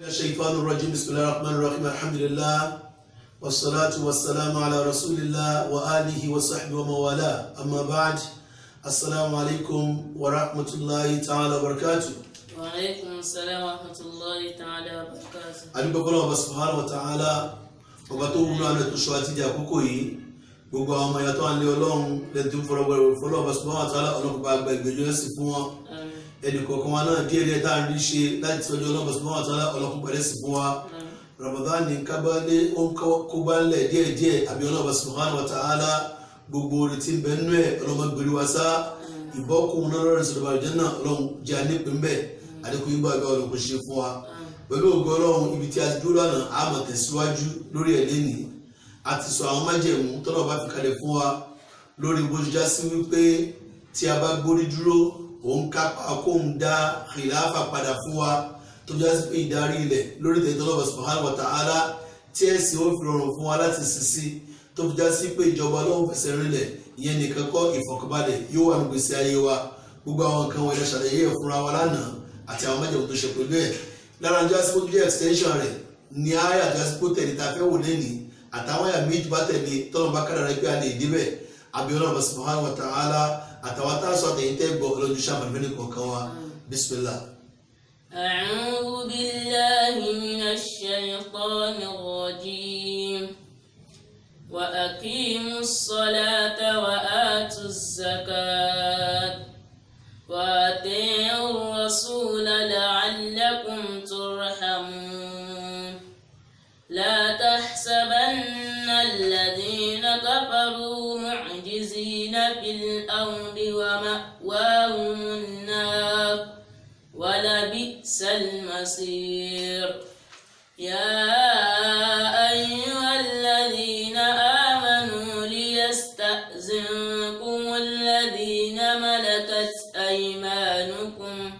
الشيطان الرجيم بسم الله الرحمن الرحيم الحمد لله والصلاة والسلام على رسول الله وآله وصحبه وموالاه أما بعد السلام عليكم ورحمة الله تعالى وبركاته. وعليكم السلام ورحمة الله تعالى وبركاته. adúpẹ́ fún Ọlọ́run subhanahu wa ta'ala ọba tó wúlò àná tó ṣọ́ àti di àkókò yìí gbogbo àwọn ọmọ ìyàtọ̀ àlẹ́ Ọlọ́run lẹ́tí ń fọlọ́gbẹ̀rẹ̀ fún Ọlọ́run subhanahu wa ta'ala Ọlọ́run bá gba ìgbẹ́jọ́ ẹ̀sìn fún wọn ẹnì kọ̀ọ̀kan wa náà díẹ̀ tá à ń rí ṣe láti tọ́jú Ọlọ́run subhanahu wa ta'ala Ọlọ́run pẹ̀lẹ́ sí fún wa Ramadan ní kábàlé ó ń kó bá ń lẹ̀ díẹ̀ àbí Ọlọ́run subhanahu wa ta'ala gbogbo orin tí ń bẹ nínú ẹ̀ Ọlọ́run gbèrú wa sá ìbọ́kùn náà lọ́rùn sọ̀rọ̀ àjẹ́nà Ọlọ́run jẹ́ ànípín bẹ́ẹ̀ àdékùn yín bá ọgbà Ọlọ́run ṣe fún wa pẹ̀lú ògo Ọlọ́run ibi tí a ti dúró lánàá a máa tẹ̀síwájú lórí ẹ̀ lénìí a ti sọ àwọn májẹ̀mú tọ́lọ̀ bá fi kalẹ̀ fún wa lórí bó ṣe já sí wípé tí a bá gbórí dúró òun kápá kó ń dá khilafa padà fún wa tó já sí pé ìdarí ilẹ̀ lórí tẹ̀tẹ̀ Ọlọ́run subhanahu wa ta'ala tí ẹ̀sìn ó fi rọrùn fún wa láti sísí tó fi já sí pé ìjọba Ọlọ́run fẹsẹ̀ rinlẹ̀ ìyẹn nìkan kọ́ ìfọ̀kànbalẹ̀ yóò wà nígbèsí ayé wa gbogbo àwọn nǹkan wọlé ṣàlàyé ẹ̀ fúnra wa lánàá àti àwọn májẹ̀mú tó ṣe pẹ̀lú ẹ̀ lára ní jásíkò tó jẹ́ extension rẹ̀ ní àyà jásíkò tẹ̀lé ta fẹ́ wò lẹ́ni àtàwọn àyà méjì bá tẹ̀lé tọ́lọ́ bá kára rẹ̀ pé a lè débẹ̀ Ọlọ́run subhanahu wa ta'ala àtàwọn táṣọ àtẹ̀yìntẹ́ gbọ́ ọlọ́dún sàmàlùmí ní kọ̀ọ̀kan wa bismillah. أعوذ بالله من الشيطان الرجيم وأقيموا الصلاة وآتوا الزكاة وأطيعوا الرسول لعلكم ترحمون لا تحسبن الذين كفروا معجزين في الأرض ومأواهم النار ولبئس المصير يا أيها الذين آمنوا ليستأذنكم الذين ملكت أيمانكم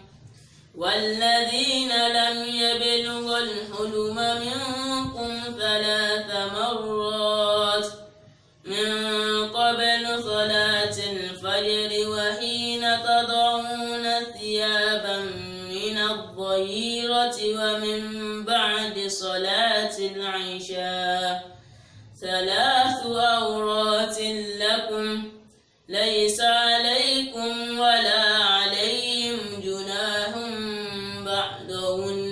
والذين لم يبلغوا الحلم منكم 3 مرات من قبل صلاة الفجر وحين تضعون ثيابا من الظهيرة ومن بعد صلاة العشاء 3 عورات لكم ليس عليكم ولا عليهم جناح بعدهن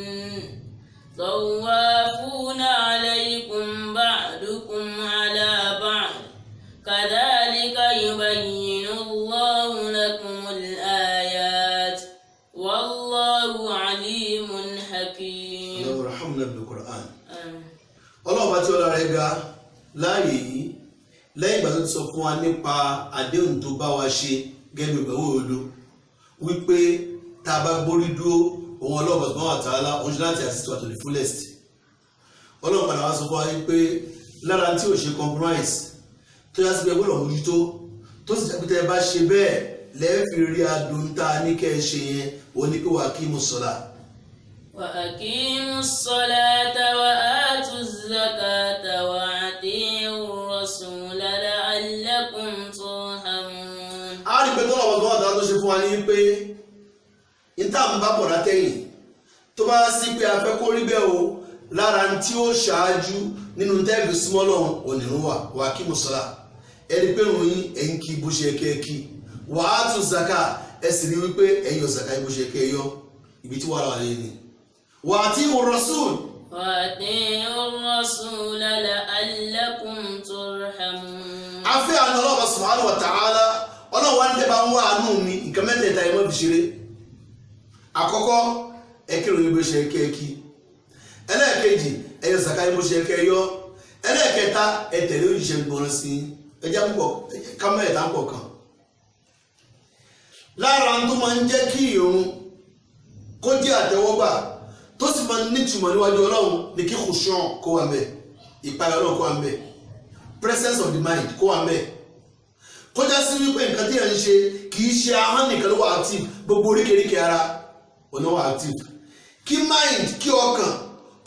طوافون عليكم بعضكم على بعض كذلك يبين الله لكم الآيات والله عليم حكيم. اللهم ارحمنا بالقرآن. Ọlọ́run bá tí ọlá rẹ̀ ga láàyè yìí lẹ́yìn ìgbà tó ti sọ fún wa nípa àdéhùn tó bá wa ṣe gẹ́gẹ́ bí ìgbàwó odò wípé tá a bá gbórí dúró òun Ọlọ́run subhanahu wa ta'ala òun ṣe láti assist wa to the fullest. Ọlọ́run padà wá sọ fún wa wípé lára tí ò ṣe compromise tó yá sí pé gbọ́dọ̀ mójútó tó sì jẹ́ pé tẹ́ ẹ bá ṣe bẹ́ẹ̀ lẹ́ẹ̀fì rí adùn tá a ní kẹ́ ẹ ṣe yẹn òun ní pé wà kí mo sọ̀la. وأقيموا الصلاة وآتوا الزكاة وأطيعوا الرسول لعلكم ترحمون. a rí pé tọ́lọ̀ ọ̀gbọ́n ọ̀dọ́ tó ṣe fún wa ní pé níta ń bá bọ̀ látẹ̀yìn tó bá sí pé a fẹ́ kó rí bẹ́ẹ̀ o lára tí ó ṣáájú nínú tẹ́ẹ̀bì súnmọ́ lọ́hùn onírun wà kí mo sọ́la ẹni pé ròyìn ẹ̀yìn kí bó ṣe kẹ́ kí wà á tún zaka ẹ sì rí wípé ẹ̀yìn ọ̀sàkà bó ṣe kẹ́ yọ ibi tí wà láwọn ẹ̀yìn ni wà á tí wọ́n rasul. وأطيعوا الرسول لعلكم ترحمون. a fẹ́ àná Ọlọ́run subhanahu wa ta'ala Ọlọ́run wá ní tẹ́ bá ń wá àánú mi nǹkan mẹ́tẹ̀ẹ̀ta ẹ̀ mọ́ fi ṣeré àkọ́kọ́ ẹ kírun bó ṣe kẹ́ kí ẹlẹ́ẹ̀kejì ẹyọ zaka bó ṣe kẹ́ yọ ẹlẹ́ẹ̀kẹta ẹ tẹ̀lé òjíṣẹ́ gbọ́ràn sí ẹjá púpọ̀ kámẹ́ẹ̀ta pọ̀ kan lára tó máa ń jẹ́ kí ìrun kó jẹ́ àtẹ́wọ́gbà tó sì máa ń nítumọ̀ níwájú Ọlọ́run ní kí khushu' kó wà mẹ́ ìpayà Ọlọ́run kó wà mẹ́ presence of the mind kó wà mẹ́ kọjá sí wípé nǹkan tí ẹ̀ ń ṣe kì í ṣe ahọ́n nìkan ló wà active gbogbo oríkèéríkèé ara ọ̀nà wà active kí mind kí ọkàn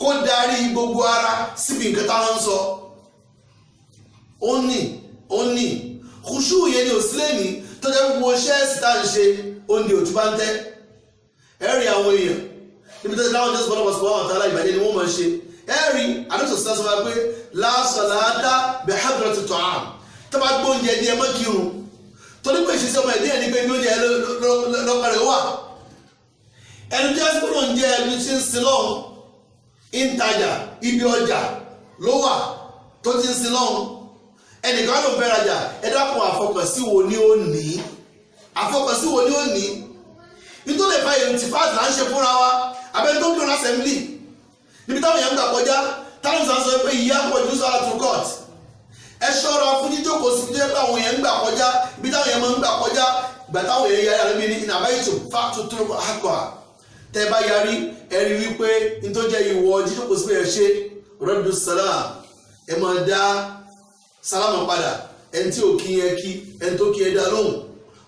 kó darí gbogbo ara síbi nǹkan táwọn ń sọ ó ní khushu' yẹn ni òsílẹ̀ ní tọ́jà gbogbo ṣẹ́ẹ̀sì tá à ń ṣe ó ní òtún bá ń tẹ́ ẹ̀rí àwọn èèyàn níbi tó ti láwọn jésù fọlọ́wọ́ sọ wọn tààlà ìbàjẹ́ ni wọ́n máa ṣe ẹ̀rí àdókò sí sọ pé la salata bi hadrati ta'am tó bá gbóúnjẹ ní ẹ má kírun torí pé ìṣesí ọmọ ẹ̀dí ẹ̀ ní pé ní oúnjẹ lọ́kọ̀rẹ́ wà ẹni tí wọ́n ti kúrò ń jẹ ẹni tí ń sin lọ́hùn ń tajà ibi ọjà ló wà tó ti ń sin lọ́hùn ẹnìkan ló fẹ́ rajà ẹ dákun àfọkànsí wo ni ó ní àfọkànsí wo ni ó ní nítorí ẹ̀fà yìí ti fáàtì là ń ṣe fúnra wa abẹ́ni tó ń dùn lásẹ̀mílì níbi táwọn èèyàn ń gbà kọjá táwọn ìsàn sọ pé ìyá pọ̀ jù sọ́ra tó court ẹ ṣọ́ra fún jíjókòó sí pé àwọn èèyàn ń gbà kọjá ibi táwọn èèyàn máa ń gbà kọjá ìgbà táwọn èèyàn yára lómi ní ìnàbáyìtò fáàtì tó àkọ́ tẹ́ bá yarí ẹ̀rí wípé nítorí jẹ́ ìwọ jíjókòó sí pé ẹ ṣe rọ́dù sàlám ẹ máa dá sálámà padà ẹni tí ò kí ẹ kí ẹni tó kí ẹ dá lóhùn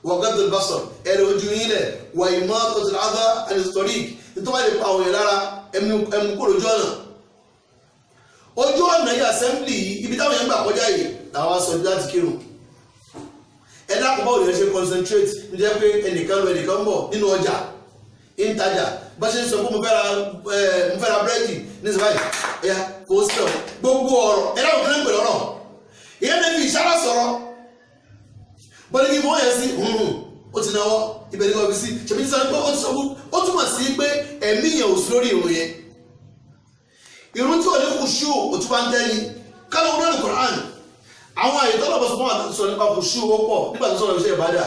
وغض البصر ẹ̀rọ ojú yín lẹ̀ wà ìmọ̀ tọ́tìlá adá historic nítorí wọ́n lè pa àwọn èèyàn lára ẹmu kó lójú ọ̀nà yìí assembly yìí ibi táwọn èèyàn gbà kọjá yìí làwọn aṣọ ìdí láti kírun ẹ̀dá kò báwo lè ṣe concentrate ní jẹ́ pé ẹnìkan lọ ẹnìkan bọ̀ nínú ọjà ìtajà bá ṣe ń sọ pé mo fẹ́ ra búrẹ́dì ní ìsìláì ẹ̀yà kò sí ọ̀ gbogbo ọ̀rọ̀ ẹ̀dá kò tẹ́lẹ̀ pẹ̀lú ọ̀rọ̀ ìyẹn lè fi ìṣára sọ̀rọ̀ bọ́lá ní wọ́n yẹn sí ó ti náwó ibẹ̀ ní ọ̀bí sí ṣèbí sọ pé ó ti sọ fún ó túmọ̀ sí pé ẹ̀mí yẹn ò sí lórí ìrun yẹn ìrun tí ò ní kùṣù ò tún bá ń tẹ́ni kálọ̀ wọn ní Qur'an àwọn àyè tó lọ́bọ̀ sọ sọ nípa kùṣù ó pọ̀ nígbà tó sọ̀rọ̀ iṣẹ́ ìbádà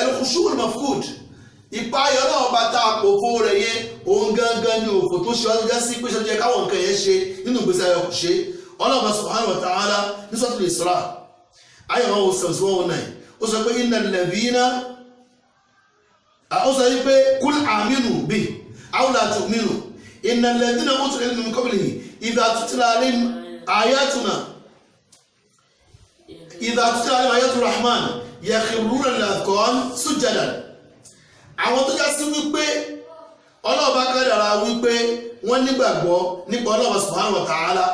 ẹnu kùṣù ò ní mafkud ìpayọ̀ náà bá ta àpòfó rẹ̀ yẹn òun gangan ní òfò tó ṣe ọdún jásí pé ṣọjọ́ káwọn nǹkan yẹn ṣe nínú ìgbésí ayọ̀ kò ṣe Ọlọ́hun subhanahu wa ta'ala ní Suratul Isra ayọ̀ wọn wò sọ̀rọ̀ sí wọn náà ó sọ pé iná lẹ́bìínà ó sọ pé kúl àmínú bí àwùlà tu'minu iná lẹ́bìínà ó tún ẹni kọ́bìlì idha tutla alayhim ayatuna rahman yakhruna lil-adqan sujjadan àwọn tó já sí wípé ọlọ́ọ̀bá kádàrá wípé wọ́n nígbàgbọ́ nípa Ọlọ́hun subhanahu wa ta'ala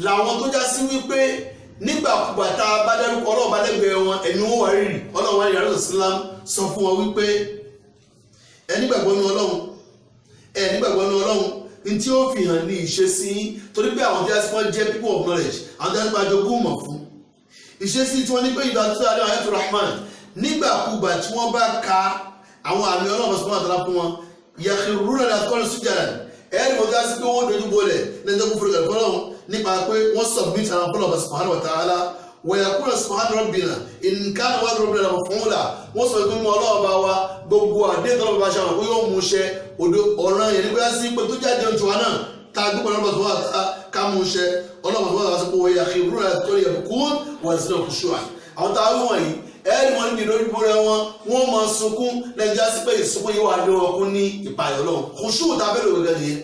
làwọn tó já sí wípé nígbàkúgbà tá a bá dárúkọ ọlọ́ọ̀bá lẹ́gbẹ̀ẹ́ wọn ẹ̀mí wọn wà rírì ọlọ́wọ́ ayé àrùn islam sọ fún wọn wípé ẹ nígbàgbọ́ ní ọlọ́run ní tí ó fi hàn ní ìṣesí torí pé àwọn tí wọ́n jẹ́ people of knowledge àwọn tí wọ́n jogún mọ̀ fún ìṣesí tí wọ́n ní pé ìgbà tó dáadé ayatul rahman nígbàkúgbà tí wọ́n bá ka àwọn àmì ọlọ́run subhanahu wa ta'ala fún wọn yakhruna lil-adqani sujjadan ẹ̀rí mo dá sí pé wọ́n dojú bolẹ̀ lẹ́jọ́ kó fúru kẹ̀kọ́ nípa pé wọ́n submit àwọn ọlọ́run subhanahu wa ta'ala wa yaqulu subhana rabbina in kana wa'du rabbina maf'ula wọ́n sọ pé mọ́ ọlọ́ọ̀bá wa gbogbo àdé tọ́lọ́bà ṣe àwọn pé yóò mú ṣẹ ọ̀ràn yẹn nígbà sí pé tó jáde ojú wa náà ta gbogbo ọlọ́bà tó wà ká mú ṣẹ ọlọ́bà tó wà sí pé wọ́n yà kí rúra tó yẹ kún wà sí náà kùsùà àwọn tá a rí wọ̀nyí ẹ̀rí wọn níbi lórí bóra wọn máa sunkún lẹ́yìn já sí pé ìsunkún yìí wà lé ọkún ní ìpayọ̀ ọlọ́run kùsù tá a bẹ̀rẹ̀ ògùn nìyẹn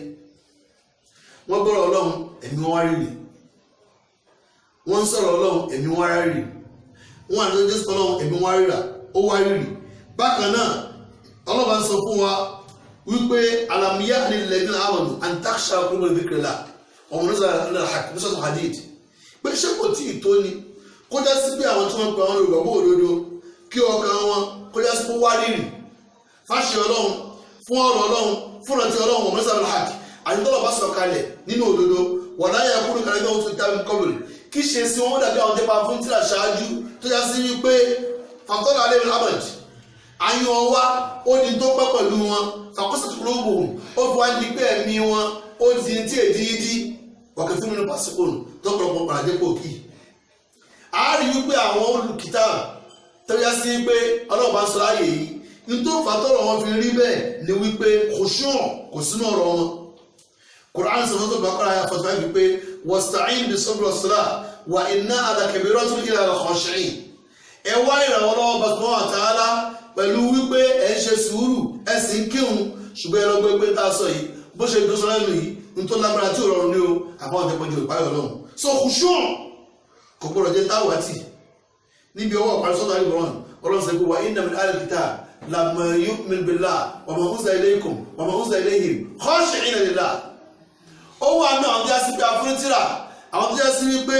wọ́n gbọ́dọ̀ ọlọ́run ẹ̀mí wọn wá rírì wọ́n ń sọ̀rọ̀ ọlọ́run ẹ̀mí wọn wá rírì wọ́n àti ọjọ́ sọ ọlọ́run ẹ̀mí wọn rírà ó wá rírì bákan náà ọlọ́ba ń sọ fún wa wípé alamiya ni lẹ́bí náà amanu an takhsha qulubuhum li dhikrillah ọmọ náà sọ̀rọ̀ àkàkùsọ̀ hadid pé ṣé kò tí ì tó ni kọjá sí pé àwọn tí wọ́n pe àwọn olùgbàgbọ́ òdodo kí ọkàn wọn kọjá sí pé wá rírì fáṣẹ ọlọ́run fún ọ̀rọ̀ ọlọ́run fún ọ̀tí ọlọ́run ọmọ náà sọ̀rọ̀ àkì àyíntọ́lọ̀ bá sọ̀ kalẹ̀ nínú òdodo wala yakunu kalladhina utul kitaba min qabl kí ṣe sí wọn dàbí àwọn tẹ́pà fún tíra ṣáájú tó já sí wípé fàtọ́lá alẹ́ abad àyàn wa ó di tó pẹ́ pẹ̀lú wọn fàkọ́sọ̀ tó lóògbò ó fi wá di pé ẹ̀mí wọn ó di tí èdè ìdí wọ̀kẹ́ fún mi ní pàṣípòrò tó pọ̀lọpọ̀ pàdé pò kí a rí wípé àwọn olùkítà tó já sí pé ọlọ́ọ̀bá sọ láàyè yìí ní tó fàtọ́lọ̀ wọn fi rí bẹ́ẹ̀ ni wípé kò ṣùn kò sínú ọ̀rọ̀ wọn Qur'an sọ̀rọ̀ tó bàkọ́ra ya fọ́tọ̀ wáyé wípé wasta'in bis-sabri was-salah wa innaha lakabiratun illa al-khashi'in ẹ wá ìrànwọ́ lọ́wọ́ bàtọ́ àtàlá pẹ̀lú wípé ẹ ń ṣe sùúrù ẹ sì ń kírun ṣùgbọ́n ẹ lọ gbé tá a sọ yìí bó ṣe dúró sọ lẹ́nu yìí ní tó lágbára tí ò rọrùn ní o àbọ̀ ọ̀dẹ́ pọ̀jù ìpáyọ̀ lọ́hùn so khushu' kò gbọ́dọ̀ jẹ́ táwàtì níbi ọwọ́ àparí sọ́tọ̀ àríwọ̀n ọlọ́run sọ pé wa inna min ahli al-kitab lamman yu'min billahi wa ma unzila ilaykum wa ma unzila ilayhim khashi'ina lillah ó wà náà àwọn tí a sì pé afúrítìrà àwọn tí a sì rí pé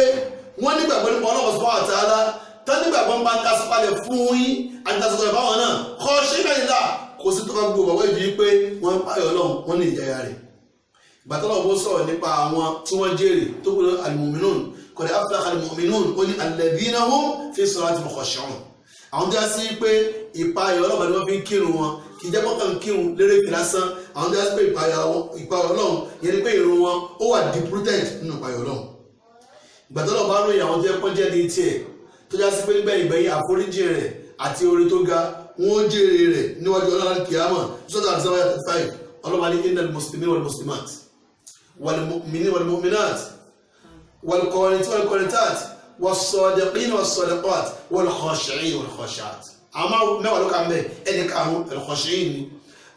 wọ́n nígbàgbọ́ nípa Ọlọ́run subhanahu wa ta'ala tán nígbàgbọ́ ń bá ń tasọ̀kalẹ̀ fún yín àti tasọ̀kalẹ̀ fáwọn náà khashi'ina lillah kò sí tó bá gbogbo ọ̀wọ́ ìdí pé wọ́n páyọ̀ Ọlọ́run wọ́n ní ìjẹyà rẹ̀ ìgbà tó lọ́wọ́ bó sọ̀rọ̀ nípa àwọn tí wọ́n jèrè tó kúrò al-mu'minun qad aflaha al-mu'minun ó ní alladhina hum fi salatihim khashi'un àwọn tí a sí pé ìpayọ̀ Ọlọ́run ni wọ́n fi ń kírun wọn kì í jẹ́ kọ́kàn kírun lérè fi lásán àwọn tí a sí pé ìpayọ̀ Ọlọ́run yẹn ni pé ìrun wọn ó wà deep-rooted nínú ìpayọ̀ Ọlọ́run ìgbà tó lọ́wọ́ bá ròyìn àwọn tí wọ́n jẹ́ ní tiẹ̀ tó já sí pé gbẹ̀yìn àforíjì rẹ̀ àti orí tó ga wọ́n jèrè rẹ̀ níwájú Ọlọ́run kìámà sọ́dọ̀ àti sáwáyà 35 Ọlọ́run ní innal muslimina wal muslimat wal mu'minina wal mu'minat wal qanitina wal qanitat was sadiqina was sadiqat wal khashi'ina wal khashi'at àmọ́ mẹ́wàá ló kà ń bẹ̀ ẹni karùn-ún al khashi'in ni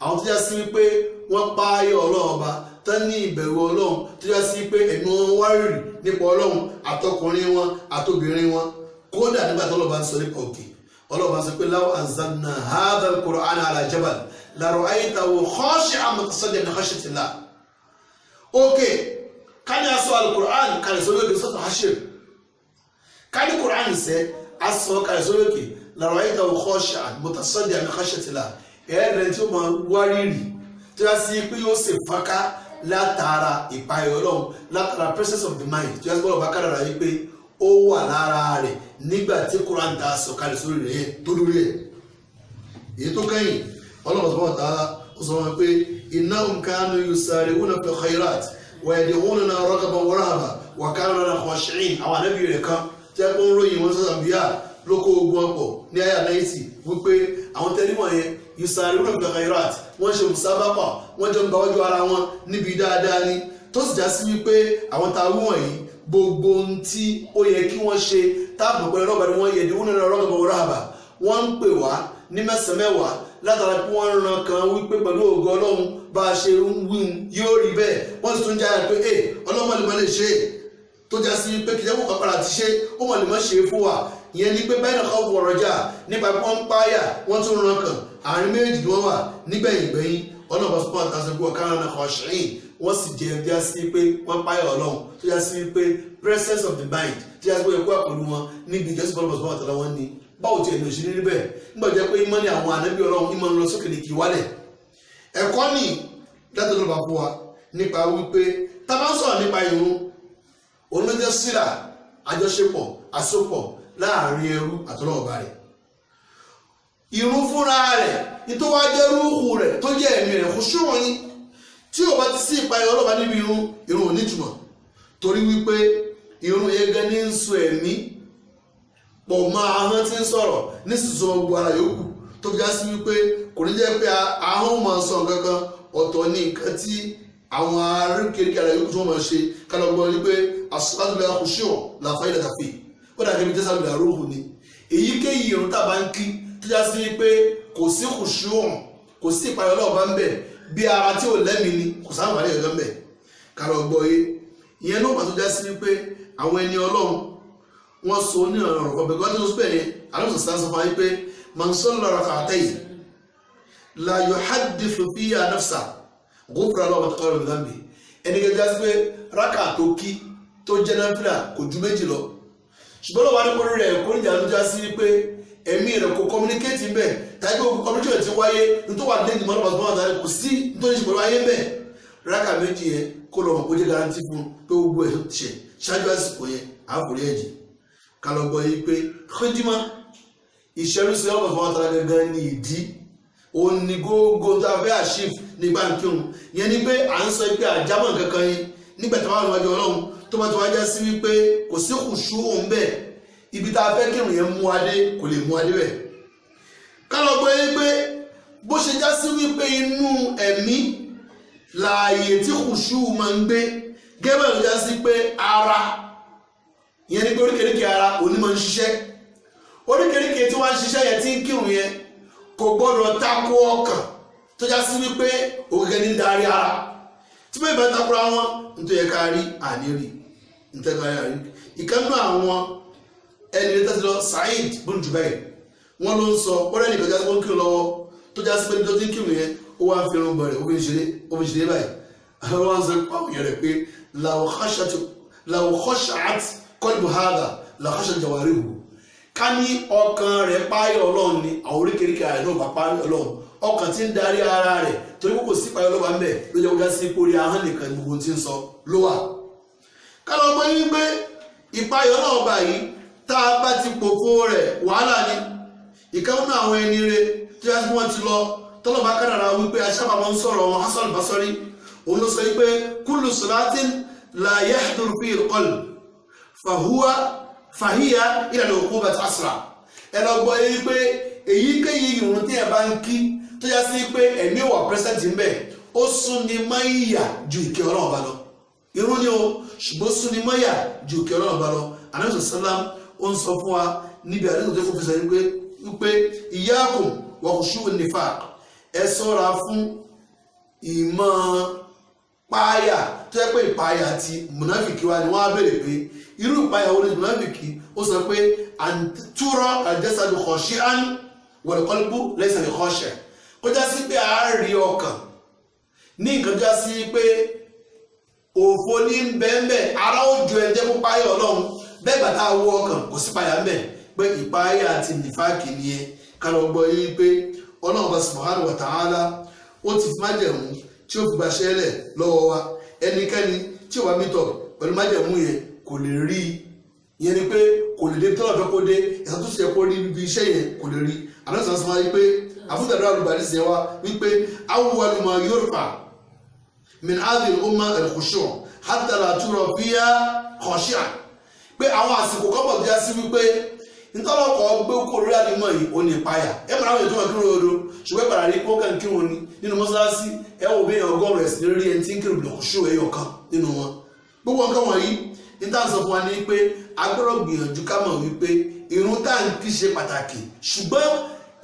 àwọn tó já sí pé wọ́n páyọ̀ Ọlọ́run ọba tán ní ìbẹ̀rù Ọlọ́run tó já sí pé ẹ̀mí wọn wárìrì nípa Ọlọ́run àtọkùnrin wọn àtobìnrin wọn kódà nígbà tó lọ́ba ń sọ nípa òkè Ọlọ́run bá sọ pé law anzalna hadha al-Qur'ana ala jabal la ra'aytahu khashi'an mutasaddian min khashyatillah. òkè ká ní aṣọ al-Qur'an kàlẹ̀ sórí òkè sọ́tọ̀ Hashir ká ní Qur'an sẹ́ aṣọ kàlẹ̀ sórí òkè la ra'aytahu khashi'an mutasaddian min khashyatillah ẹ̀ẹ́dẹ̀ tí ó máa wárìrì tí wá sí pé yóò ṣe fọ́nká látara ìpayọ̀ Ọlọ́run látara presence of the mind tí wá sí bọ́ọ̀lù bá kádàrà yìí pé ó wà lára rẹ̀ nígbà tí Quran ta sọ̀kalẹ̀ sórí rẹ̀ tó lórí ẹ̀ èyí tó kẹ́yìn Ọlọ́run subhanahu wa ta'ala ó sọ wọn pé innahum kanu yusari'una fil khairat wa yad'unana raghaban wa rahaban wa kanu lana khashi'in àwọn ànábì rẹ̀ kan tí wọ́n ń ròyìn wọn sọ́sọ́ bíyà lóko ogun ọ̀pọ̀ ní àyà 90 wípé àwọn tẹ́límọ̀ yẹn yusari'una fil khairat wọ́n ṣe musabaqa wọ́n jọ ń gbáwájú ara wọn níbi dáadáa ni tó sì já sí wípé àwọn ta wú wọ̀nyí gbogbo ohun tí ó yẹ kí wọ́n ṣe táàbù pẹ̀lú ọlọ́ba ni wọ́n yẹ ìdíwọ́n náà rọ́gàbọ̀ wọ́n ráàbà wọ́n ń pè wá ní mẹ́sàn-án mẹ́wàá látara pé wọ́n ran kan wípé pẹ̀lú ògo Ọlọ́run bá a ṣe ń wí yóò rí bẹ́ẹ̀ wọ́n sì tún jáde pé Ọlọ́run lè má lè ṣe tó já sí pé kìjẹ́ kó kàpàrà ti ṣe ó mọ̀ lè má ṣe fún wa ìyẹn ni pé bẹ́ẹ̀ náà kọ́ wọ̀rọ̀ jà nípa pé wọ́n ń páyà wọ́n tún ran kan àárín méjì ni wọ́n wà nígbẹ̀yìn Ọlọ́run bá sọ́kàn àtàṣe ọ̀kan náà kọ́ ṣẹ́yìn wọ́n sì jẹ́ ẹgbẹ́ sí pé wọ́n páyà Ọlọ́run tó yá sí pé presence of the mind tó yá sí pé ẹ̀kọ́ àpòlù wọn níbi ìjọsìn bọ́ọ̀lù bọ́ọ̀lù àtàlà wọn ni báwo ti ẹ̀mí òṣèré níbẹ̀ nígbà jẹ́ pé ìmọ̀ ní àwọn ànábì Ọlọ́run ìmọ̀ ń lọ sókè ní kì í wálẹ̀ ẹ̀kọ́ ní dájọ́ ló bá fún wa nípa wípé tá a bá ń sọ̀rọ̀ nípa ìrun olójẹ́ síra àjọṣepọ̀ àsopọ̀ láàrin ẹrú àtọlọ́ọ̀bá rẹ̀ ìrun fúnra rẹ̀ nítorí wá jẹ́ rúhù rẹ̀ tó jẹ́ ẹ̀mí rẹ̀ kò ṣúwọ̀n ní tí ò bá ti sí ìpayọ̀ ọlọ́ba níbi irun ò nítumọ̀ torí wípé irun yẹgẹ ní ń so ẹ̀mí pọ̀ mọ́ ahọ́n tí ń sọ̀rọ̀ ní sísọ gbogbo ara yòókù tó fi já sí wípé kò ní jẹ́ pé ahọ́n máa sọ kankan ọ̀tọ̀ ní nǹkan tí àwọn arékèrékè ara yòókù tó máa ṣe kálọ̀gbọ́n ní pé asọ́lá kùsùn làfáì dàtàfì ó dàgẹ́ bí jésàlù àróhùn ni èyíkéyìí irun tá a bá ń kí tó já sí wípé kò sí kùsùn kò sí ìpayọ̀ ọlọ́ọ̀bá ń bẹ̀ bí ara tí ò lẹ́mìí ni kò sáà wà ní ọjọ́ mbẹ̀ kálọ̀ gbọ́ yé ìyẹn náà pàtó já sí wípé àwọn ẹni Ọlọ́run wọ́n so ní ọ̀rọ̀ ọ̀bẹ̀ gbọ́dọ̀ tó sọ́pẹ̀ yẹn aláwọ̀ sọ̀tàn sọ fún wa pé man salla rak'atayn la yuhaddithu fiha nafsa ghufira lahu ma taqaddama min dhanbi ẹni gẹ́gẹ́ já sí pé rákà tó kí tó jẹ́ náfìlà kò ju méjì lọ ṣùgbọ́n lọ́wọ́ ní kórè rẹ̀ kórè ìjà ló já sí pé ẹ̀mí rẹ̀ kò communicate ń bẹ̀ tàbí òkú communicate ti wáyé nítorí wà lẹ́yìn mọ́nà bàtà bàtà kò sí nítorí ìṣòro ayé ń bẹ̀ rákà méjì yẹn kó lọ́wọ́ kó jẹ́ garanti fún pé gbogbo ẹ̀ ṣe ṣáájú àsìkò yẹn àforí ẹ̀jì kálọ̀gbọ́ yìí pé khidma ìṣẹ́rúsí ọmọ fún ọ̀tara gangan ní ìdí òun ni gógó tó a fẹ́ àṣìf nígbà kírun yẹn ni pé à ń sọ pé àjámọ̀ kankan yìí nígbà tí wọ́n wá níwájú Ọlọ́run tó bá ti wá já sí wípé kò sí kùsù òun bẹ́ẹ̀ ibi tá a fẹ́ kírun yẹn mú adé kò lè mú adé bẹ́ẹ̀ kálọ̀gbọ́ yìí pé bó ṣe já sí wípé inú ẹ̀mí láàyè tí kùsù máa ń gbé gẹ́gẹ́ ló já sí pé ara ìyẹn ni pé oríkèéríkèé ara òní máa ń ṣiṣẹ́ oríkèéríkèé tí wọ́n ń ṣiṣẹ́ yẹn tí ń kírun yẹn kò gbọ́dọ̀ tako ọkàn tó já sí wípé ògègè ní darí ara tí wọ́n ìbá takora wọn nítorí ẹ̀ka rí àní rí nítorí ẹ̀ka rí ìkànnì àwọn ẹni rẹ̀ tẹ́tí lọ Said bin Jubair wọ́n ló ń sọ wọ́n rẹ̀ nìkan já sí wọ́n kírun lọ́wọ́ tó já sí pé tó ti ń kírun yẹn ó wá ń fi irun bọ̀rẹ̀ ó fi ṣeré báyìí àwọn wọn sọ pàwọn yẹn rẹ̀ pé law khashat qalbu hadha la khashat jawarihu ká ní ọkàn rẹ̀ páyọ̀ Ọlọ́run ni àwọn oríkèéríkèé rẹ̀ náà bá páyọ̀ Ọlọ́run ọkàn tí ń darí ara rẹ̀ torí kò sí ìpayọ̀ lọ́wọ́ ńbẹ̀ ló jẹ́ kó dá sí ipò orí ahọ́n nìkan gbogbo tí ń sọ ló wà. kálọ̀ ọmọ yín pé ìpayọ̀ náà bá yìí tá a bá ti pòfo rẹ̀ wàhálà ni ìkànnì àwọn ẹni rẹ̀ tí wọ́n ti lọ tọ́lọ̀ bá kádàrà wípé aṣábàmọ́ ń sọ̀rọ̀ wọn Hasan al-Basri òun ló sọ wípé kullu salatin la yahduru fi al-qalb fahiya ila al-uqubati asra ẹ̀rọ gbọ́ yìí pé èyíkéyìí ìrun tí ẹ bá ń kí tó yá sí pé ẹ̀mí wà pẹ́sẹ̀ntì ń bẹ̀ ó sún ni máyà ju ìkẹ́ Ọlọ́run bá lọ irun ni o ṣùgbọ́n sún ni máyà ju ìkẹ́ Ọlọ́run bá lọ Ànábì sallam ó ń sọ fún wa níbi àdéhùn tó fi sọ wípé iyyakum wa khushu'un nifaq ẹ ṣọ́ra fún ìmọ̀ páyà tó yẹ pé ìpáyà àti mùnáfìkì wa ni wọ́n á bèèrè pé irú ìpáyà wo ni mùnáfìkì ó sọ pé àtúrọ̀ al-jasadu khashi'an wal-qalbu laysa bi khashi' kó já sí pé àárí ọkàn ní nǹkan já sí pé òfò ní bẹ́ẹ̀bẹ́ ara ó ju ẹjẹ́ fún páyà Ọlọ́run bẹ́ẹ̀ gbàtà wọ ọkàn kò sí páyà ń bẹ̀ pé ìpáyà àti nìfàkì ni ẹ kálọ̀ gbọ́ yí pé Ọlọ́run subhanahu wa ta'ala ó ti fi májẹ̀mú tí ó fi gba ṣẹlẹ̀ lọ́wọ́ wa ẹnikẹ́ni tí ó bá mítọ̀ pẹ̀lú májẹ̀mú yẹn kò lè rí ìyẹn ni pé kò lè dé tọ́lọ̀ fẹ́ kó dé ẹ̀sán tó ṣe kó rí ibi iṣẹ́ yẹn kò lè rí àlọ́sàn sọ wáyé pé àbúdàdà olùbàdí sí wa wípé awwalu ma yurfa min hadhihi al-umma al-khushu' hatta la tura fiha khashi'a pé àwọn àsìkò kọ́bọ̀ bí a sí wípé ntọ́lọ́kọ̀ gbé kó lórí àdìmọ̀ yìí ó ní ìpayà ẹ mọ̀ àwọn ètò wọn kírun odò ṣùgbọ́n ìpàdà rí pọ́ kàn kírun ni nínú mọ́sálásí ẹ wò bí èèyàn ọgọ́rùn ẹ̀sìn lórí ẹni tí ń kírun bìlọ̀ ṣó ẹyọ kan nínú wọn. gbogbo nǹkan wọ̀nyí ní tá à ń sọ fún wa ní pé a gbọ́dọ̀ gbìyànjú ká mọ̀ wípé irun tá à ń kí ṣe pàtàkì ṣùgbọ́n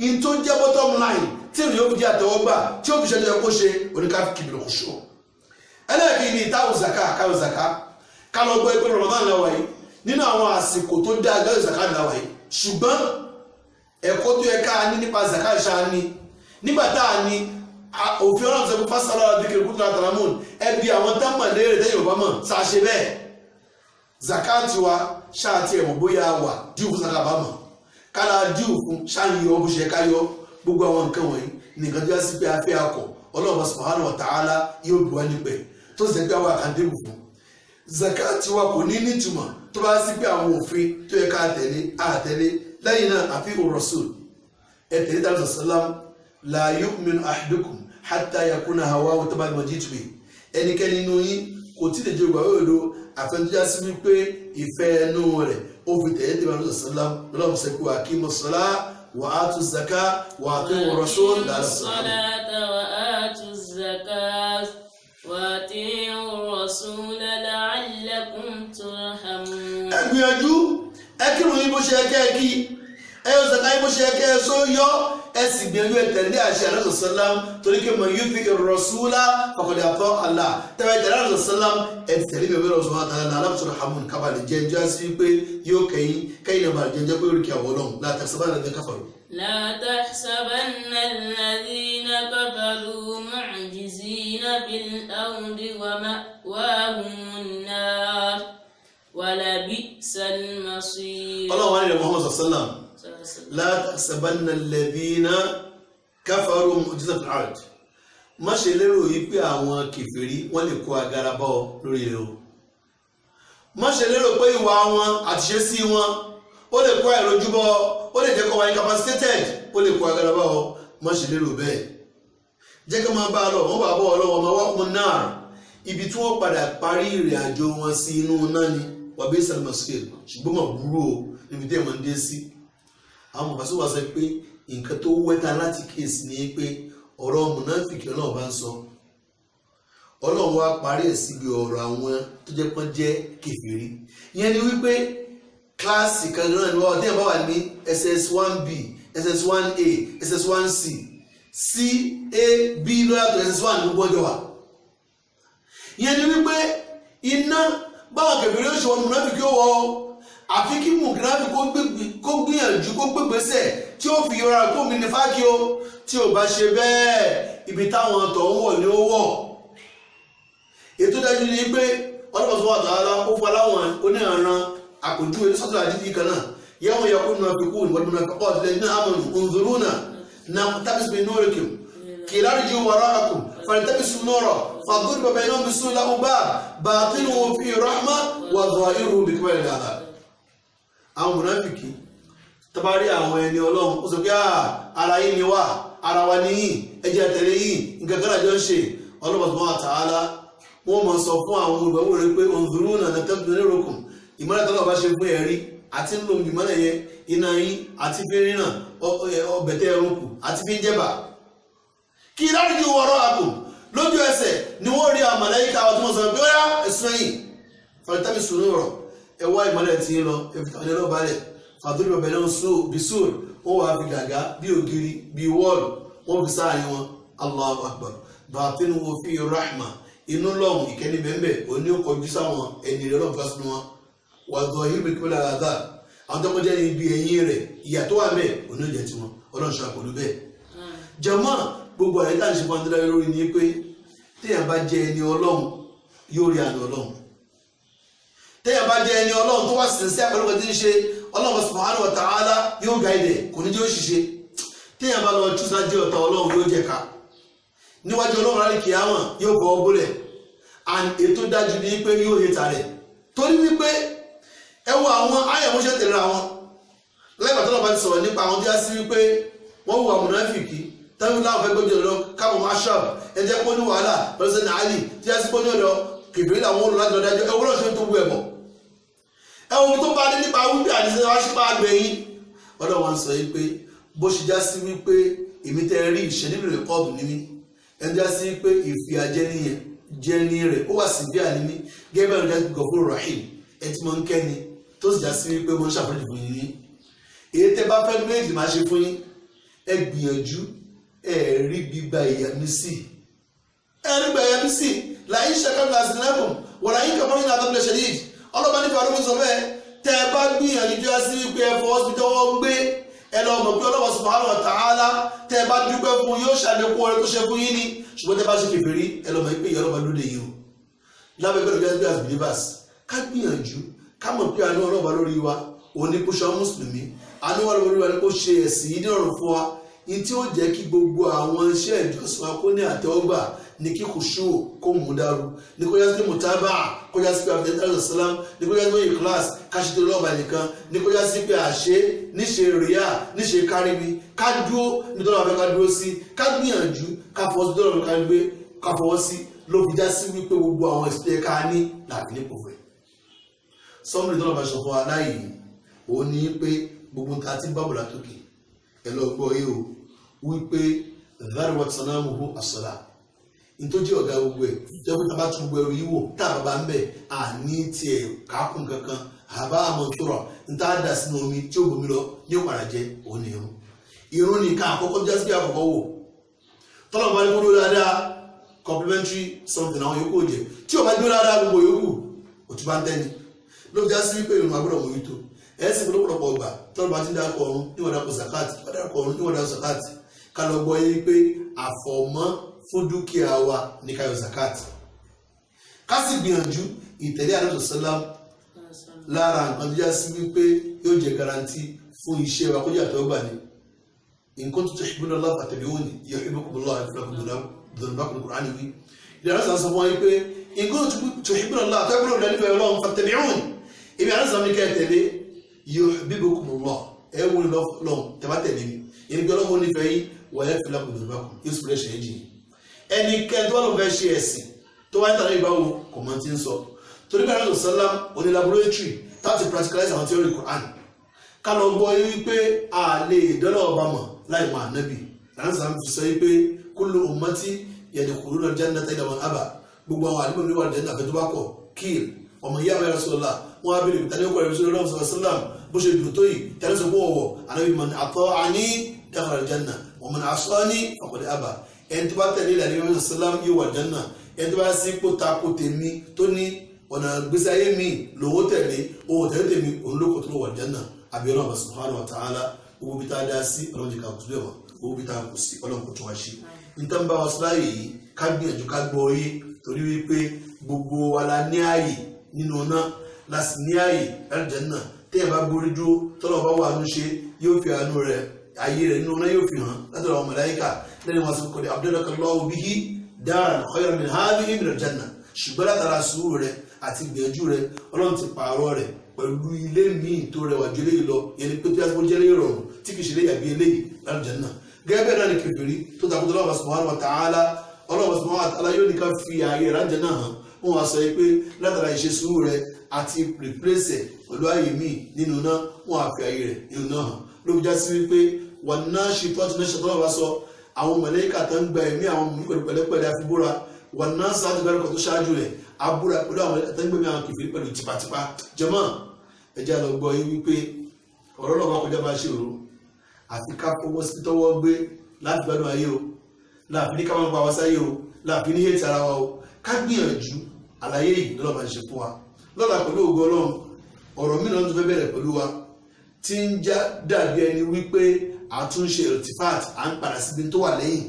in tó jẹ́ bottom line tí ìrìn yóò fi jẹ́ àtẹwọ́gbà tí ó fi ṣe kó ṣe oníkàkì bìlọ̀ ṣó. ẹlẹ́ẹ̀kì ni ìtawù zaka káwù zaka ká lọ gbọ́ ẹgbẹ́ Ramadan làwà yìí nínú àwọn àsìkò tó dá agbáyé zaka làwà yìí ṣùgbọ́n ẹ̀kọ́ tó yẹ ká ní nípa zakat ṣáá ní nígbà tá a ní òfin ọlọ́run sọ pé fásitì aláàdúkẹ́ kúrò látàlámùn ẹbí àwọn támà léèrè tẹ́yìn ọba mọ̀ sáà ṣe bẹ́ẹ̀ zakat wa ṣáà tí ẹ̀mọ̀ bóyá wà díù fún zakat bá mọ̀ kára díù fún ṣáàyọ bó ṣe káyọ gbogbo àwọn nǹkan wọ̀nyí nìkan tó yá sí pé afẹ́ akọ ọlọ́run subhanahu wa ta'ala yóò bí wá nípẹ̀ tó sì jẹ́ pé àwọn àkàndébù fún zakat wa kò ní nítumọ̀ tó bá sí pé àwọn òfin tó yẹ ká àtẹ̀lé lẹ́yìn náà àfihàn rasul ẹ̀tẹ̀lé tàbí sàlám la yu'minu ahadukum hatta yakuna hawahu tabi'an lima ji'tu bihi ẹnikẹ́ni nínú yín kò tí lè jẹ́ ìgbà òdodo àfẹnujá sí wípé ìfẹ́ ẹnu rẹ̀ ó fi tẹ̀lé tàbí sàlám lọ́wọ́ sẹ́kù aqimu s-salata wa atu z-zakata wa ati'u rasul la'allakum turhamun. ẹgbìyànjú ẹkírun yín bó ṣe ẹkẹ́ kí ẹyọ zaka yín bó ṣe ẹkẹ́ só yọ ẹ sì gbìyànjú ẹtẹ̀lé àṣẹ àlọ́ sàlám torí kí mọ̀ yóò fi rasula faqad ata Allah tẹ́wọ́ ẹtẹ̀lé àlọ́ sàlám ẹtẹ̀lé bẹ̀rẹ̀ lọ́sọ̀ wọn àtàlẹ́ náà alábùsọ̀rọ̀ hamun kábàlì jẹ́njẹ́ sí pé yóò kẹ́yìn náà bàlẹ̀ jẹ́njẹ́ pé oríkì àwọn ọlọ́run la tahsabanna alladhina kafaru. la tahsabanna alladhina kafaru mu'jizina fil ardi wa ma'wahumun nar wala bi'sal masir. ọlọ́run wa ní ilẹ̀ Muhammad sallam la tahsabanna alladhina kafaru mu'jizina fil ard má ṣe lérò yìí pé àwọn kèfèrí wọ́n lè kó agara bọ́ lórí rẹ̀ o má ṣe lérò pé ìwà wọn àtiṣe sí wọn ó lè kó àìrójú bọ́ ó lè jẹ́ kó wà incapacitated ó lè kó agara bọ́ ọ má ṣe lérò bẹ́ẹ̀ jẹ́ kí wọ́n bá lọ wọ́n bá bọ́ ọlọ́wọ́ ọmọ wọ́n náà ibi tí wọ́n padà parí ìrìn àjò wọn sí inú náà ni wàbí salmasir ṣùgbọ́n mà burú o níbi tí ẹ̀ máa ń dé sí àwọn bàbá sọ́wọ́ sọ pé nǹkan tó wẹ́ta láti kíyèsí ni pé ọ̀rọ̀ mùnáfìkì ọlọ́run bá ń sọ ọlọ́run wá parí ẹ̀ síbi ọ̀rọ̀ àwọn tó jẹ́ pọ́n jẹ́ kèfèrí ìyẹn ni wípé kíláàsì kan náà ni wọ́n tí wọ́n bá wà ní SS1B SS1A SS1C CAB lọ́yà tó SS1 ló gbọ́jọ́ wà ìyẹn ni wípé iná báwọn kèfèrí ó ṣe wọn mùnáfìkì ó wọ́ àfi kí mùnáfìkì kó gbìyànjú kó gbégbèsè tí ó fi yọra kó mi ní fákì ó tí ò bá ṣe bẹ́ẹ̀ ibi táwọn tọ̀ ń wọ̀ ní ó wọ̀ ètò dájú ni pé ọlọ́pàá wà tààlà ó fọ́ láwọn oníranran àpòjúwe ní sọ́tọ̀ àdídì kan náà yawma yaqulu munafiqun wal munafiqatu lilladhina amanu unzuruna naqtabis min nurikum قيل ارجعوا وراءكم فالتمسوا نورا فضرب بينهم بسور له باب باطنه فيه رحمة وظاهره بكبر العذاب. àwọn mùnáfìkì tabari àwọn ẹni Ọlọ́run ó sọ pé ara yín ni wá ara wa nìyí ẹ jẹ́ tẹ̀lé yín nǹkan kan àjọ ń ṣe Ọlọ́run subhanahu wa ta'ala wọ́n mọ̀ sọ fún àwọn olùgbàwò rẹ̀ pé unzuruna naqtabis nurakum ìmọ́lẹ̀ tọ́lọ̀ bá ṣe fún ẹ̀rí àti ń lo ìmọ́lẹ̀ yẹn iná yín àti fi rínà ọbẹ̀tẹ̀ ẹrùnkù àti fi ń jẹba kí láríjú wọ́rọ́ àpò lójú ẹsẹ̀ ni wọ́n rí àmàlẹ́yíká àwọn tí wọ́n sọ pé ó yá ẹ̀sùn ẹ̀yìn fàtàmì sùnú rọ̀ ẹwà ìmọ́lẹ̀ tí ń lọ ẹ̀fìtàlẹ́ lọ balẹ̀ fàdúrà bẹ̀bẹ̀ náà bisur wọ́n wà fi gàgá bí ògiri bí wọ́ọ̀lù wọ́n fi sáàrin wọn Allahu akbar batinuhu fi rahma inú lọ́hùn ìkẹ́ni bẹ́ẹ̀ òní ó kọjú sáwọn ẹni rẹ̀ lọ́fà sínú wọn wà zọ̀hìrì bí kíkọ́ lára dá àwọn tó kọjá ní ibi ẹ̀yìn rẹ̀ ìyà tó wà bẹ́ẹ̀ òní ó jẹ́ tiwọn ọlọ́run ṣàkólú bẹ́ẹ̀. jàmá gbogbo àyè tá à ń ṣe fún andúrà lórí ni pé téèyàn bá jẹ ẹni ọlọ́run yóò rí àná ọlọ́run téèyàn bá jẹ ẹni ọlọ́run tó wà sínsẹ́ àpẹẹrẹ tí ń ṣe ọlọ́run subhanahu wa ta'ala yóò gáìdẹ̀ kò ní jẹ́ òṣìṣẹ́ téèyàn bá lọ túnṣá jẹ́ ọ̀tá ọlọ́run yóò jẹ ká níwájú ọlọ́run láti kìyàmọ̀ yóò bọ́ ọgbọ́lẹ̀ and ètò dájú ní pé yóò yẹta rẹ̀ torí wípé ẹwọ àwọn ayẹ̀mọ́ṣẹ́ tẹ̀lé àwọn lẹ́gbàá tó lọ́ba ti sọ̀rọ̀ nípa àwọn tí a sí wípé wọ́n wù àwọn mùnáfìkì tẹ́lú láwọn fẹ́ gbọ́jọ́ lọ káwọn máa ṣọ́ọ̀b ẹjẹ́ pọ́ ní wàhálà pẹ̀lúsẹ̀ ní àlì tí a sí pọ́ ní ọ̀dọ̀ kìfìrí làwọn olùlá jọ dájọ́ ẹwọ́ lọ́sẹ̀ tó wù ẹ̀bọ̀ ẹwọ́n tó bá dé nípa wípé àdìsẹ́ wá sí máa gbẹ̀yìn ọ̀dọ̀ wọn sọ wípé bó ṣe já sí wípé èmi tẹ́ rí ìṣẹ́nìlò rẹ̀ kọ́ọ̀bù ní mi ẹni já sí pé ìfì ajẹ́niyàn jẹ́ni rẹ̀ ó wà sí bí àníní gẹ́gẹ́ bẹ́ẹ̀ ní gọ̀fúrò rahim ẹ ti mọ ń kẹ́ni tó sì já sí wípé mo ń ṣàfihàn fún yín èyí tẹ́ bá fẹ́ méjì máa ṣe fún yín ẹ gbìyànjú ẹ rí gbígba ìyàmí sí láyé ṣẹ́kọ̀ọ́ láti lẹ́kùn wọ̀n láyé kẹfọ́n ní àtọ́bílẹ̀ ṣẹlẹ̀ ọlọ́ba nípa ọdún sọ bẹ́ẹ̀ tẹ́ ẹ bá gbìyànjú já sí wípé ẹ fọwọ́ sí tọwọ́ ń gbé ẹ lọ mọ̀ pé ọlọ́ba subhanahu wa ta'ala tẹ́ ẹ bá dúpẹ́ fún yóò ṣàlékún ọrẹ tó ṣe fún yín ni ṣùgbọ́n tẹ́ bá ṣe kèfèrí ẹ lọ mọ̀ pé ìyá ọlọ́ba lóde yìí o lábẹ́ gbọ́dọ̀ bí as believers ká gbìyànjú ká mọ̀ pé àánú ọlọ́ba lórí wa òun ní kó ṣe mùsùlùmí àánú ọlọ́ba lórí wa ní kó ṣe ẹ̀sìn yìí nírọ̀rùn fún wa ní tí ó jẹ́ kí gbogbo àwọn iṣẹ́ ìjọsìn wa kó ní àtẹ́wọ́gbà ní kí khushu kó mú dàrú ní kó yá sí pé mutaba kó yá sí pé abdul salam ní kó yá sí pé ikhlas káṣító lọ́ọ̀bà nìkan ní kó yá sí pé àṣẹ níṣe ríyà níṣe káríbi ká dúró nítorí àwọn ká dúró sí ká gbìyànjú ká fọwọ́ sí dọ́rọ̀ ká fọwọ́ sí ló fi já sí wípé gbogbo àwọn ìṣẹ́ ká ní láti ní pòfẹ́. sọ́mùrì tọ́lọ̀ bá ṣọ fún aláì ó ní pé gbogbo nǹkan tí bábùlà tókè ẹ lọ gbọ́ yìí o wípé dharwat sanamuhu as-salah nítorí ọ̀gá gbogbo ẹ̀ jẹ́ pé tábà tún gbogbo ẹrù yìí wò tá a bá ń bẹ̀ àní tiẹ̀ kákùn kankan àbá àmọ́ tọrọ níta dà sínú omi tí ó bomi lọ ní òpàrà jẹ òun ni irun nìkan àkọ́kọ́ jẹ́ sí àkọ́kọ́ wò tọ́lọ̀ bá ní kó dúró dáadáa complementary something àwọn yòókù jẹ tí ò bá dúró dáadáa gbogbo yòókù òtún bá ń tẹ́ni ló já sí pé irun àgbọ̀dọ̀ mọ̀ yìí tó ẹ̀ sì lọ́pọ̀lọpọ̀ ọgbà tọ́lọ̀ bá ti ń dákọ̀ ọ̀run níwọ̀n dákọ̀ zakat níwọ̀n dákọ̀ zakat ká lọ gbọ́ yé pé àfọ̀mọ́ fún dúkìá wa ní ká yọ zakat ká sì gbìyànjú ìtẹ̀lé àdúgbò sálám lára nǹkan tó já sí wípé yóò jẹ garanti fún iṣẹ́ wa kó jẹ́ àtọ́gbà ni in kuntum tuhibbuna Allah fattabi'uni yuhibbukumullahu wa yaghfir lakum dhunubakum Kùránì wí ìdára sàn sọ fún wa pé in kuntum tuhibbuna Allah àtọ́gbà rẹ̀ nífẹ̀ẹ́ Ọlọ́run fattabi'uni ibi àdúgbò ní kẹ́ tẹ̀lé yuhibbukumullah ẹ̀ wọ́n ní lọ́wọ́ tẹ̀bá tẹ̀lé mi ìrìnkẹ́ Ọlọ́run nífẹ̀ẹ́ yìí wa yaghfir lakum dhunubakum yóò sì fúnlẹ̀ ṣẹ̀yìn jìn ẹnikẹ́ni tó wà ló fẹ́ ṣe ẹ̀sìn tó wáyé tàbí ìbáwo kò mọ̀ tí ń sọ torí bí àwọn sọ́lá oní laboratory láti practicalize àwọn theory Quran ká lọ gbọ́ wípé a lè dọ́là ọba mọ̀ láì mọ̀ ànábì láti sàn fi sọ wípé kullu ummati yadkhuluna al-jannata illa man aba gbogbo àwọn àdúgbò níwà jẹ́ àfẹ́ tó bá kọ̀ kíl ọmọ ìyá àwọn Rasulullah wọn á bèrè tani ọkọ̀ Rasulullah sallam bó ṣe dùn tó yìí tani sọ pé ọwọ́ ànábì man ata'ani dakhala al-janna wa man asani faqad aba ẹni tó bá tẹ̀lé ìlànà ìwé sàlám yóò wà jẹ́nà ẹni tó bá sí kó takò tèmi tó ní ọ̀nà gbèsè ayé mi lòwó tẹ̀lé owó tẹ̀lé tèmi òun ló kò tó wà jẹ́nà àbíọ́nà ọ̀bà subhanahu wa ta'ala owó bí tá a dá sí ọlọ́run jẹ́ ká kò tó bẹ̀ wọ́n owó bí tá a kò sí ọlọ́run kò tó wá ṣe. níta ń bá wa sọ́láyè yìí ká gbìyànjú ká gbọ́ yé torí wípé gbogbo wa la ní ààyè nínú náà la sì ní ààyè láti jẹ́nà téèyàn bá gbórí dúró tọ́lọ́ bá wà nù ṣe yóò fi àánú rẹ̀ ayé rẹ̀ nínú náà yóò fi hàn látọ̀rọ̀ àwọn màláíkà lẹ́nu wọn sọ kọ́ni abdulakallahu bihi daran khayran min hadhihi min aljanna ṣùgbọ́n látara sùúrù rẹ̀ àti gbìyànjú rẹ̀ ọlọ́run ti pààrọ̀ rẹ̀ pẹ̀lú ilé míì tó rẹwà jù eléyìí lọ yẹn ni pé tó yà kó jẹ́ eléyìí rọrùn tí kì í ṣe eléyìí àbí eléyìí lálùjánnà gẹ́gẹ́ bẹ́ẹ̀ náà ni kèfèrí tó takùtà Allah subhanahu wa ta'ala Allah subhanahu wa ta'ala yóò ní ká fi ààyè ìrànjẹ́ náà hàn wọ́n wá sọ pé látara ìṣe sùúrù rẹ̀ àti replace pẹ̀lú ààyè míì nínú náà wọ́n á fi ààyè rẹ̀ nínú náà hàn ló fi já sí wípé wọn náà ṣe tó àti náà ṣe tó wà sọ àwọn mọ̀lẹ́kà tó ń gba ẹ̀mí àwọn mú pẹ̀lẹ́pẹ̀lẹ́ àfibúra wọn náà sáájú bẹ́ẹ̀ kọ́ tó ṣáájú rẹ̀ abúra pẹ̀lú àwọn mọ̀lẹ́kà tó ń gbẹ̀mí àwọn kèfèrí pẹ̀lú tipátipá jàmá ẹjẹ́ lọ gbọ́ yín wípé ọ̀rọ̀ náà bá kọjá bá ṣe òru àfi ká fọwọ́ sí tọwọ́ gbé láti gbádùn ayé o láàfin ní ká máa ń pa wá sáyé o láàfin ní hẹ́ẹ̀tì ara wa o ká gbìyànjú àlàyé yìí lọ́la máa ṣe fún wa lọ́la pẹ̀lú ògo Ọlọ́run ọ̀rọ̀ mìíràn tó fẹ́ bẹ̀rẹ̀ pẹ̀lú wa tí ń já dàbí ẹni wípé àtúnṣe irtifat à ń padà síbi tó wà lẹ́yìn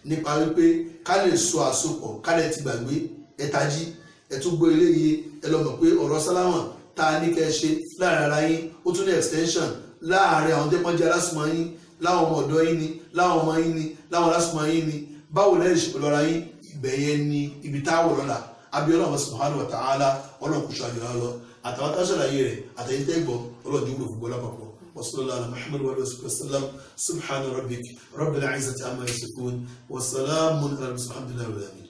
nípa wípé ká lè so àsopọ̀ ká lè ti gbàgbé ẹ̀tají ẹ̀túgbọ́ eléyìí ẹ lọ mọ̀ pé ọ̀rọ̀ sálámà tá a ní kẹ́ ṣe láàrin ara yín ó tún ní extension láàrin àwọn tó pọ́njẹ́ alásùnmọ́ yín láwọn ọmọ ọ̀dọ́ yín ni láwọn ọmọ yín ni láwọn alásùnmọ́ yín ni báwo lẹ́yìn ṣe pẹ̀lú ara yín ibẹ̀ yẹn ni ibi táwọ̀ lọ́la abiola wa subhanahu wa ta'ala ọlọ́run kò ṣàjọyọ̀ lọ àtàwọn tá a ṣàlàyé rẹ̀ àtẹ̀yìn tẹ́gbọ̀ ọlọ́run dúró fún bọ́lá papọ̀ wasallallahu ala muhammad wa alayhi wa sallam subhana rabbik rabbil izzati amma yasifun wa salamun ala al-mursalin alhamdulillahi rabbil alamin.